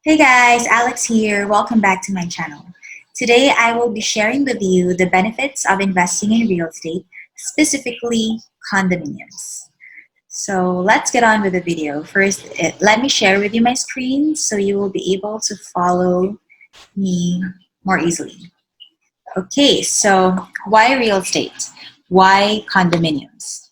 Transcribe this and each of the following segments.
Hey guys, Alex here. Welcome back to my channel. Today I will be sharing with you the benefits of investing in real estate, specifically condominiums. So let's get on with the video. First, let me share with you my screen so you will be able to follow me more easily. Okay, so why real estate? Why condominiums?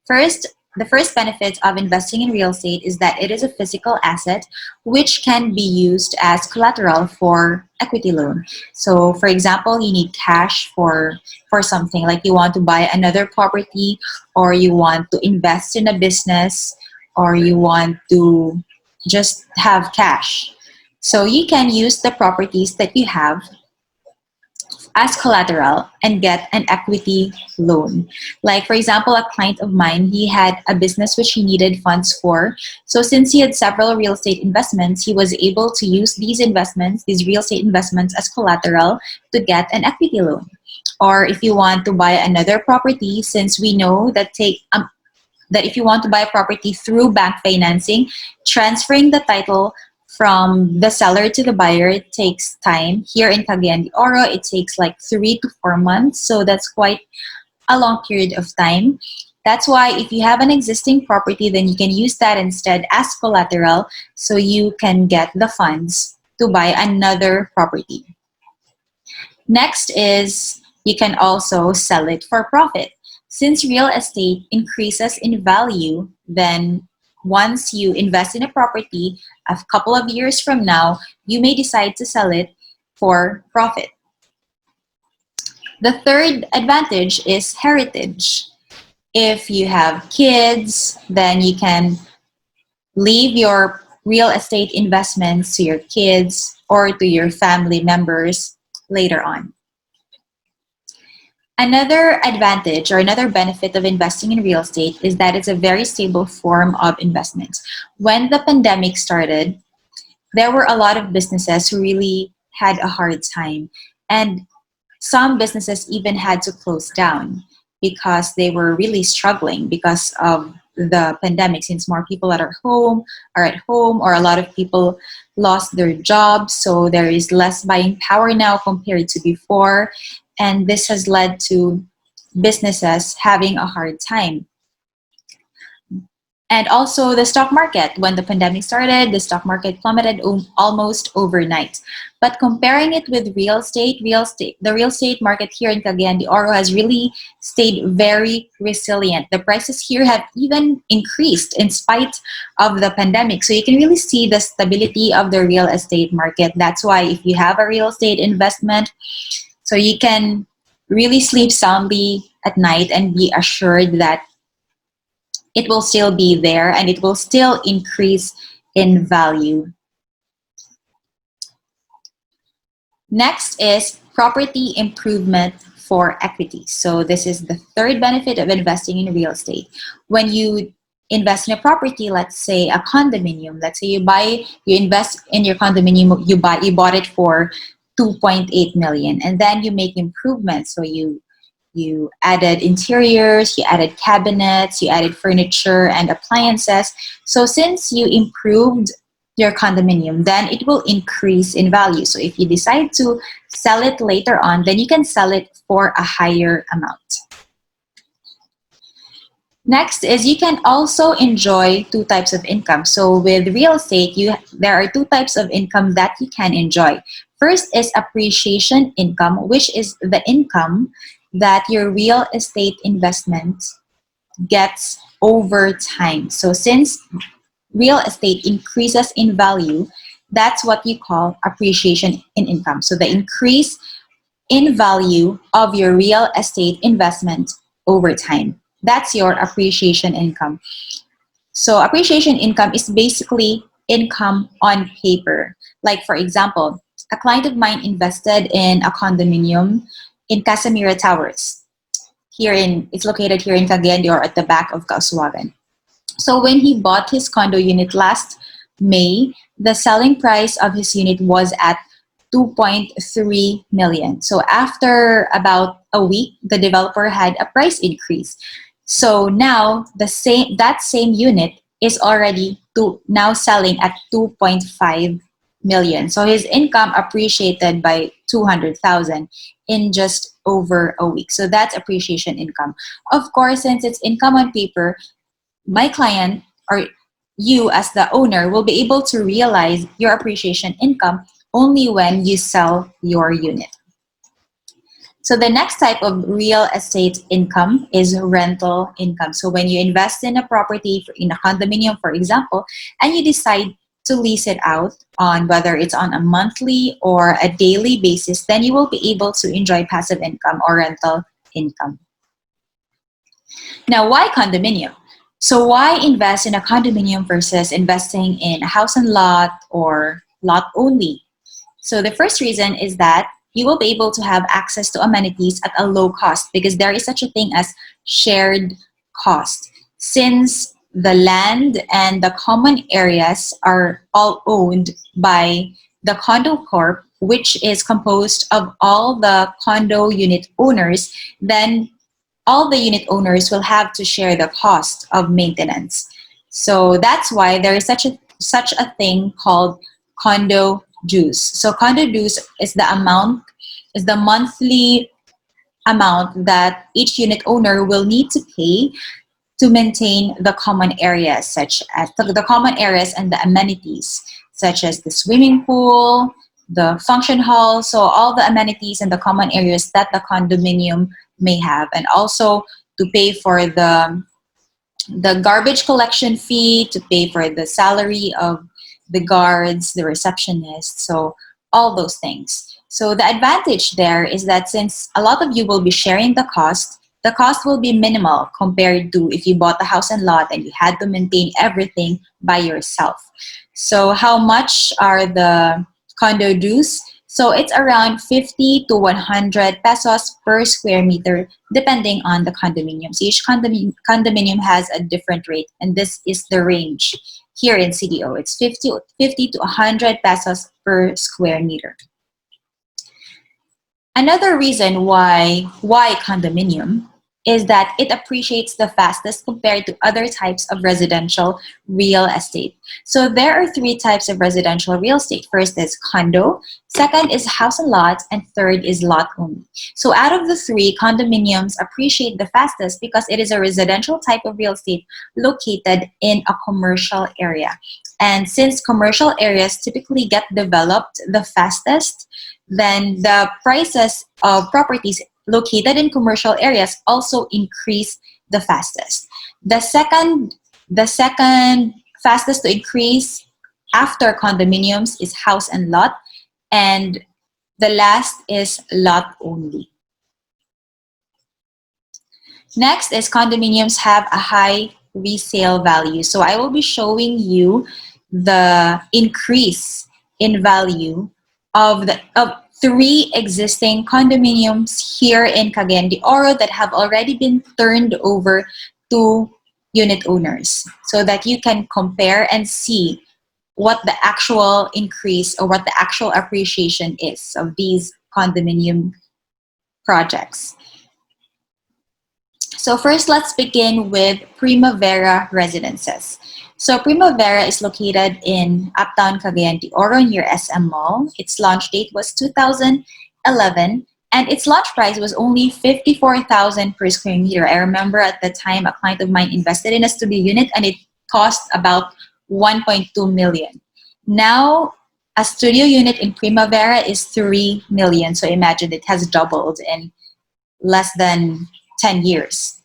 First, the first benefit of investing in real estate is that it is a physical asset which can be used as collateral for equity loan. So for example, you need cash for something like you want to buy another property, or you want to invest in a business, or you want to just have cash. So you can use the properties that you have as collateral and get an equity loan. Like, for example, a client of mine, he had a business which he needed funds for. So since he had several real estate investments, he was able to use these investments, these real estate investments, as collateral to get an equity loan. Or if you want to buy another property, since we know that if you want to buy a property through bank financing, transferring the title from the seller to the buyer takes time. Here in Cagayan de Oro, it takes like 3 to 4 months. So that's quite a long period of time. That's why if you have an existing property, then you can use that instead as collateral so you can get the funds to buy another property. Next is you can also sell it for profit. Since real estate increases in value, then once you invest in a property, a couple of years from now, you may decide to sell it for profit. The third advantage is heritage. If you have kids, then you can leave your real estate investments to your kids or to your family members later on. Another advantage or another benefit of investing in real estate is that it's a very stable form of investment. When the pandemic started, there were a lot of businesses who really had a hard time. And some businesses even had to close down because they were really struggling because of the pandemic, since more people are at home, or a lot of people lost their jobs. So there is less buying power now compared to before. And this has led to businesses having a hard time. And also the stock market. When the pandemic started, the stock market plummeted almost overnight. But comparing it with the real estate market here in Cagayan de Oro has really stayed very resilient. The prices here have even increased in spite of the pandemic. So you can really see the stability of the real estate market. That's why if you have a real estate investment, so you can really sleep soundly at night and be assured that it will still be there and it will still increase in value. Next is property improvement for equity. So this is the third benefit of investing in real estate. When you invest in a property, let's say a condominium, let's say you invest in your condominium, you bought it for 2.8 million, and then you make improvements. So you added interiors, you added cabinets, you added furniture and appliances. So since you improved your condominium, then it will increase in value. So if you decide to sell it later on, then you can sell it for a higher amount. Next is you can also enjoy two types of income. So with real estate, there are two types of income that you can enjoy. First is appreciation income, which is the income that your real estate investment gets over time. So since real estate increases in value, that's what you call appreciation in income. So the increase in value of your real estate investment over time. That's your appreciation income. So appreciation income is basically income on paper. Like for example, a client of mine invested in a condominium in Casimira Towers. It's located here in Cagayan de Oro at the back of Kauswagan. So when he bought his condo unit last May, the selling price of his unit was at 2.3 million. So after about a week, the developer had a price increase. So now that same unit is already to now selling at 2.5 million. So his income appreciated by 200,000 in just over a week. So that's appreciation income. Of course, since it's income on paper, my client or you as the owner will be able to realize your appreciation income only when you sell your unit. So the next type of real estate income is rental income. So when you invest in a property, in a condominium, for example, and you decide to lease it out on whether it's on a monthly or a daily basis, then you will be able to enjoy passive income or rental income. Now, why condominium? So why invest in a condominium versus investing in a house and lot or lot only? So the first reason is that you will be able to have access to amenities at a low cost because there is such a thing as shared cost. Since the land and the common areas are all owned by the condo corp, which is composed of all the condo unit owners, then all the unit owners will have to share the cost of maintenance. So that's why there is such a thing called condo dues. So condo dues is the monthly amount that each unit owner will need to pay to maintain the common areas, such as the common areas and the amenities, such as the swimming pool, the function hall, so all the amenities and the common areas that the condominium may have, and also to pay for the garbage collection fee, to pay for the salary of the guards, the receptionists, so all those things. So the advantage there is that since a lot of you will be sharing the cost will be minimal compared to if you bought a house and lot and you had to maintain everything by yourself. So how much are the condo dues? So it's around 50 to 100 pesos per square meter, depending on the condominium. So each condominium has a different rate, and this is the range here in CDO. It's 50 to 100 pesos per square meter. Another reason why condominium is that it appreciates the fastest compared to other types of residential real estate. So there are three types of residential real estate. First is condo, second is house and lot, and third is lot only. So out of the three, condominiums appreciate the fastest because it is a residential type of real estate located in a commercial area. And since commercial areas typically get developed the fastest, then the prices of properties located in commercial areas also increase the fastest. The second fastest to increase after condominiums is house and lot, and the last is lot only. Next is condominiums have a high resale value. So I will be showing you the increase in value of three existing condominiums here in Cagayan de Oro that have already been turned over to unit owners so that you can compare and see what the actual increase or what the actual appreciation is of these condominium projects. So first, let's begin with Primavera Residences. So Primavera is located in Uptown Cagayan de Oro near SM Mall. Its launch date was 2011, and its launch price was only 54,000 per square meter. I remember at the time a client of mine invested in a studio unit and it cost about 1.2 million. Now, a studio unit in Primavera is 3 million. So imagine it has doubled in less than 10 years.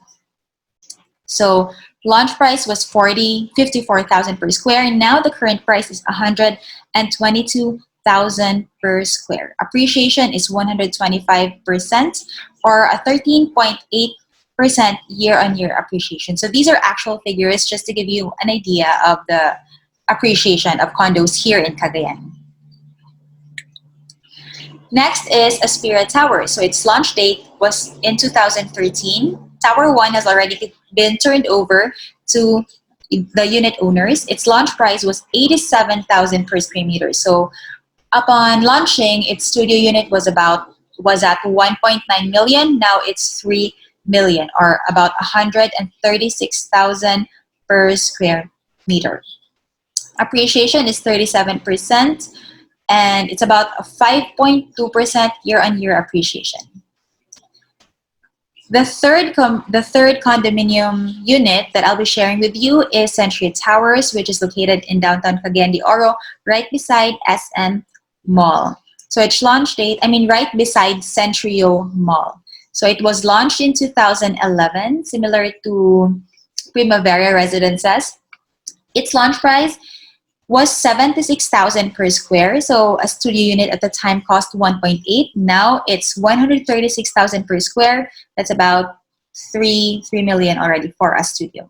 So launch price was 54,000 per square. And now the current price is 122,000 per square. Appreciation is 125% or a 13.8% year-on-year appreciation. So these are actual figures just to give you an idea of the appreciation of condos here in Cagayan. Next is Aspira Tower. So its launch date was in 2013. Tower 1 has already been turned over to the unit owners. Its launch price was 87,000 per square meter. So upon launching, its studio unit was at 1.9 million. Now it's 3 million or about 136,000 per square meter. Appreciation is 37%, and it's about a 5.2% year-on-year appreciation. The third condominium unit that I'll be sharing with you is Century Towers, which is located in downtown Cagayan de Oro, right beside SM Mall. So its launch date, right beside Centrio Mall. So it was launched in 2011, similar to Primavera Residences. Its launch price was 76,000 per square. So a studio unit at the time cost 1.8. Now it's 136,000 per square. That's about 3 million already for a studio.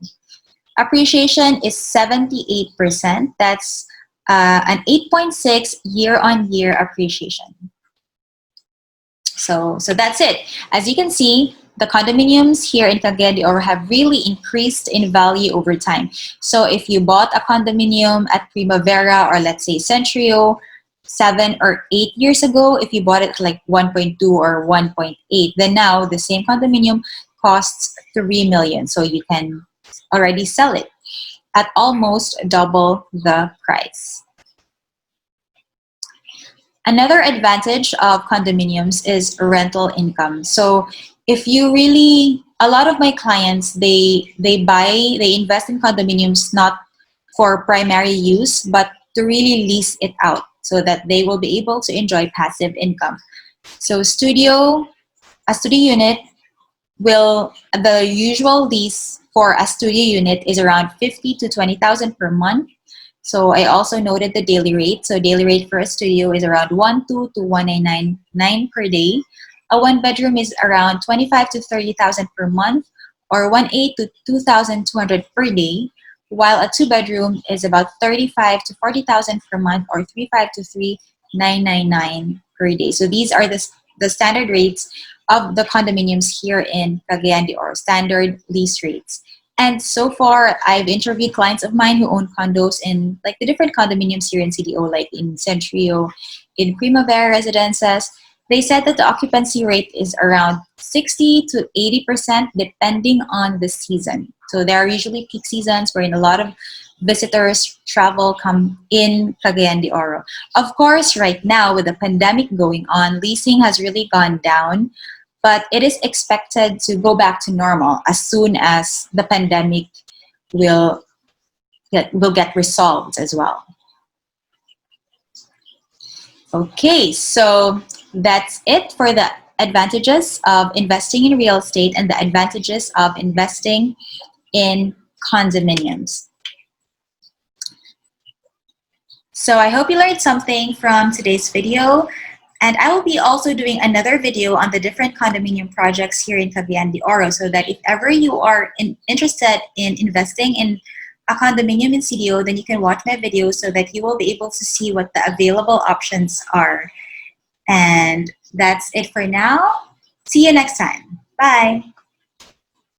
Appreciation is 78%. That's an 8.6 year-on-year appreciation. So that's it. As you can see, the condominiums here in Cagayan de Oro have really increased in value over time. So if you bought a condominium at Primavera, or let's say Centrio 7 or 8 years ago, if you bought it like 1.2 or 1.8, then now the same condominium costs 3 million. So you can already sell it at almost double the price. Another advantage of condominiums is rental income. So if you really, a lot of my clients, they invest in condominiums not for primary use, but to really lease it out so that they will be able to enjoy passive income. So a studio unit the usual lease for a studio unit is around 50 to 20,000 per month. So I also noted the daily rate. So daily rate for a studio is around 12 to 1999 per day. A one bedroom is around 25 to 30,000 per month, or 18 to 2,200 per day, while a two bedroom is about 35 to 40,000 per month, or 35 to 3,999 per day. So these are the standard rates of the condominiums here in Cagayan de Oro, standard lease rates. And so far, I've interviewed clients of mine who own condos in like the different condominiums here in CDO, like in Centrio, in Primavera Residences. They said that the occupancy rate is around 60 to 80% depending on the season. So there are usually peak seasons wherein a lot of visitors travel come in Cagayan de Oro. Of course, right now with the pandemic going on, leasing has really gone down, but it is expected to go back to normal as soon as the pandemic will get resolved as well. Okay, so that's it for the advantages of investing in real estate and the advantages of investing in condominiums. So I hope you learned something from today's video. And I will be also doing another video on the different condominium projects here in Cagayan de Oro, so that if ever you are interested in investing in a condominium in CDO, then you can watch my video so that you will be able to see what the available options are. And that's it for now. See you next time. Bye.